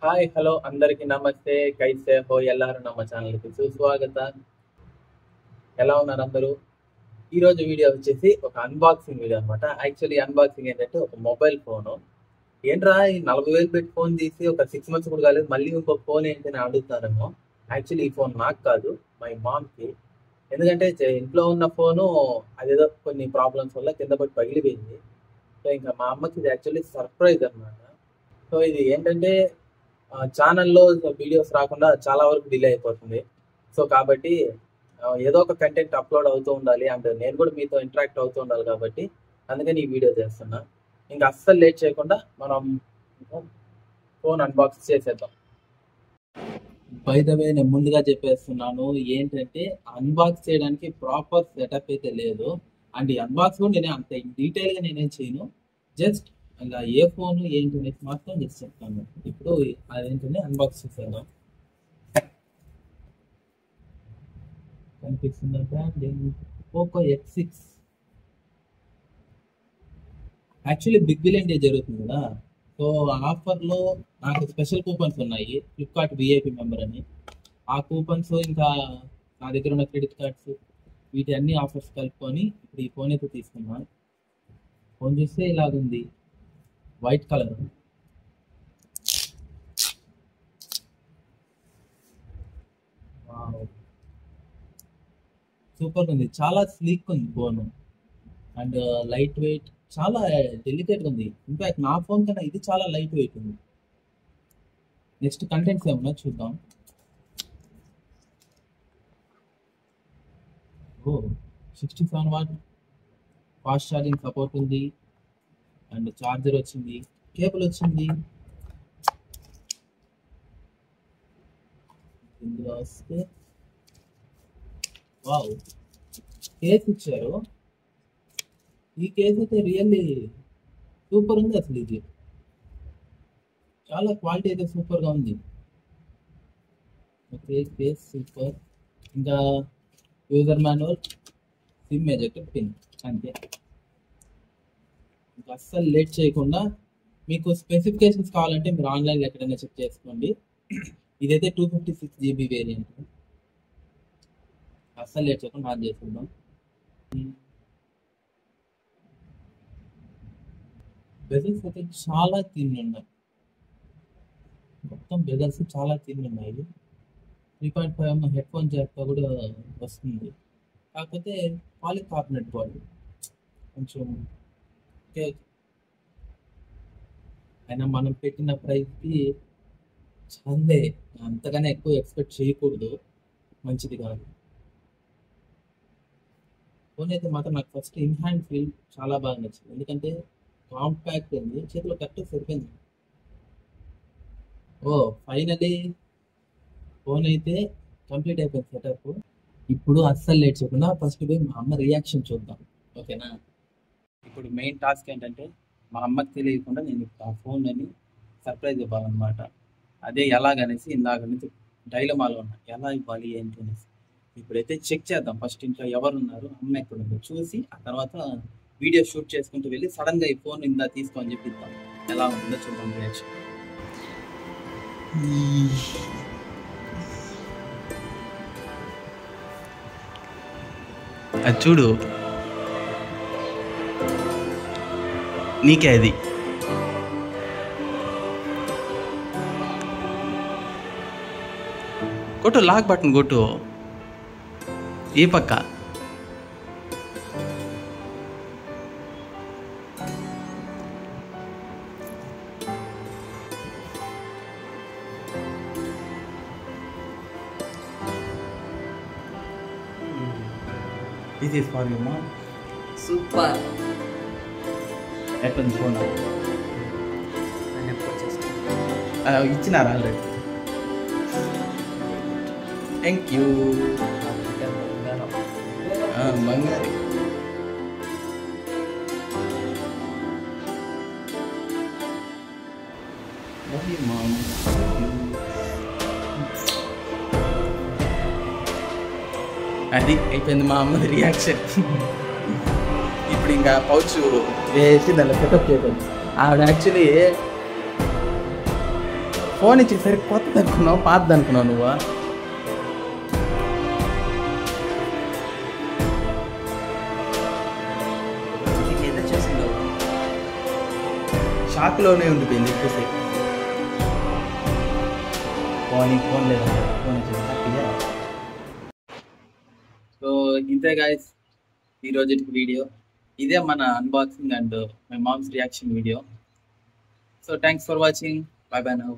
Hi hello అందరికి నమస్తే కైసే హో ಎಲ್ಲರೂ ನಮ್ಮ ఛానల్కి సుస్వాగత. ఎలా ఉన్నారు అందరూ? ఈరోజు వీడియో వచ్చేసి ఒక అన్బాక్సింగ్ వీడియో అనమాట. యాక్చువల్లీ అన్బాక్సింగ్ ఏంటంటే ఒక మొబైల్ ఫోను. ఏంట్రా ఈ 40,000 పెట్టి ఫోన్ తీసి ఒక 6 months కూడా కాలేదు, మళ్ళీ ఇంకొక ఫోన్ ఏంటి అని అడుగుతారేమో. యాక్చువల్లీ ఈ ఫోన్ నాకు కాదు, మై మామ్కి. ఎందుకంటే ఇంట్లో ఉన్న ఫోను అదేదో కొన్ని ప్రాబ్లమ్స్ వల్ల కింద పడి పగిలిపోయింది. సో ఇంకా మా అమ్మకి ఇది యాక్చువల్లీ సర్ప్రైజ్ అనమాట. సో ఇది ఏంటంటే ఛానల్లో వీడియోస్ రాకుండా చాలా వరకు డిలే అయిపోతుంది. సో కాబట్టి ఏదో ఒక కంటెంట్ అప్లోడ్ అవుతూ ఉండాలి, అండ్ నేను కూడా మీతో ఇంటరాక్ట్ అవుతూ ఉండాలి కాబట్టి అందుకని ఈ వీడియో చేస్తున్నా. ఇంకా అస్సలు లేట్ చేయకుండా మనం ఫోన్ అన్బాక్స్ చేసేద్దాం. బై ద వే నేను ముందుగా చెప్పేస్తున్నాను ఏంటంటే అన్బాక్స్ చేయడానికి ప్రాపర్ సెటప్ అయితే లేదు, అండ్ ఈ అన్బాక్స్ కూడా నేను అంత డీటెయిల్గా నేనేం చేయను. జస్ట్ ఇలా ఏ ఫోన్ ఏంటి అనేది మాత్రం జస్ట్ చెప్తాను. ఇప్పుడు అదేంటంటే అన్బాక్స్ చేసేద్దాం. కనిపిస్తుందా branding? Poco X6. Actually big billion day జరుగుతుంది కదా, సో ఆఫర్లో నాకు స్పెషల్ కూపన్స్ ఉన్నాయి, ఫ్లిప్కార్ట్ విఐపి మెంబర్ అని. ఆ కూపన్స్ ఇంకా నా దగ్గర ఉన్న క్రెడిట్ కార్డ్స్ వీటి అన్ని ఆఫర్స్ కలుపుకొని ఇప్పుడు ఈ ఫోన్ అయితే తీసుకున్నాను. ఫోన్ చూస్తే ఇలాగుంది, వైట్ కలర్. సూపర్ ఉంది, చాలా స్లీక్ ఉంది ఫోన్, అండ్ లైట్ వెయిట్, చాలా డెలికేట్గా ఉంది. ఇన్ఫాక్ట్ నా ఫోన్ కన్నా ఇది చాలా లైట్ వెయిట్ ఉంది. నెక్స్ట్ కంటెంట్స్ ఏమన్నా చూద్దాం. ఓ 67 వాట్ ఫాస్ట్ ఛార్జింగ్ సపోర్ట్ ఉంది, అండ్ చార్జర్ వచ్చింది, కేబుల్ వచ్చింది. ఇందులో వస్తే వావ్, కేస్ ఇచ్చారు. ఈ కేస్ అయితే రియల్లీ సూపర్ ఉంది. అసలు ఇది చాలా క్వాలిటీ అయితే సూపర్గా ఉంది. Okay, case super. ఇంకా user manual, sim ejector pin, అంతే. ఇంకా అస్సలు లేట్ చేయకుండా మీకు స్పెసిఫికేషన్స్ కావాలంటే మీరు ఆన్లైన్లో ఎక్కడైనా చెక్ చేసుకోండి. ఇదైతే 256 GB వేరియంట్. అస్సలు లేట్ చేయకుండా ఆన్ చేసుకుందాం. బెజల్స్ అయితే చాలా థిన్ ఉన్నాయి, మొత్తం బెజల్స్ చాలా థిన్ ఉన్నాయి. 3.5mm హెడ్ ఫోన్ జాక్తో కూడా వస్తుంది, కాకపోతే పాలికార్బోనేట్ బాడీ కొంచెం ఓకే. అయినా మనం పెట్టిన ప్రైస్కి చాలే, అంతగానే ఎక్కువ ఎక్స్పెక్ట్ చేయకూడదు, మంచిది కాదు. ఫోన్ అయితే మాత్రం నాకు ఫస్ట్ ఇన్ హ్యాండ్ ఫీల్ చాలా బాగా నచ్చింది, ఎందుకంటే కాంపాక్ట్ ఉంది, చేతిలో కరెక్ట్ సరిపోయింది. ఓ ఫైనలీ ఫోన్ అయితే కంప్లీట్ అయిపోయింది సెటప్. ఇప్పుడు అస్సలు లేట్ చేయకుండా ఫస్ట్ పోయి మా అమ్మ రియాక్షన్ చూద్దాం, ఓకేనా? ఇప్పుడు మెయిన్ టాస్క్ ఏంటంటే మా అమ్మకి తెలియకుండా నేను ఆ ఫోన్ అని సర్ప్రైజ్ ఇవ్వాలన్నమాట. అదే ఎలాగనేసి ఇందాక నుంచి డైలమాలో ఉన్నా, ఎలా ఇవ్వాలి ఏంటి అనేసి. ఇప్పుడైతే చెక్ చేద్దాం. ఫస్ట్ ఇంట్లో ఎవరున్నారు, అమ్మ ఎక్కడుందో చూసి ఆ తర్వాత వీడియో షూట్ చేసుకుంటూ వెళ్ళి సడన్గా ఈ ఫోన్ ఇందా తీసుకోని చెప్పిద్దాం. ఎలా ఉంటుందో చూద్దాం రియాక్షన్. అది చూడు, నీకే అది. కొట్టు, లాక్ బటన్ కొట్టు, ఈ పక్క. This is for you, mom. Super. ఎట్లుంది ఫోన్? నేను ఎప్పుడు చేస్తాను. ఇచ్చినారా ఆల్రెడీ? Thank you. బంగారు. అది అయిపోయింది మా అమ్మది రియాక్షన్. ఇప్పుడు ఇంకా పౌచ్ వేసి దాన్ని సెటప్ చేయలేదు. ఆవిడ యాక్చువల్లీ ఫోన్ ఇచ్చేసరికి కొత్తది అనుకున్నావు, పాతది అనుకున్నావు నువ్వు. ఏదో చేసిందో షాక్లోనే ఉండిపోయింది ఎక్కువసేపు. ఫోన్ లేదా ఫోన్ హ్యాపీగా. సో ఇంతే గాయస్ ఈరోజు వీడియో. ఇదే మన unboxing and my mom's reaction video. So thanks for watching. By by now.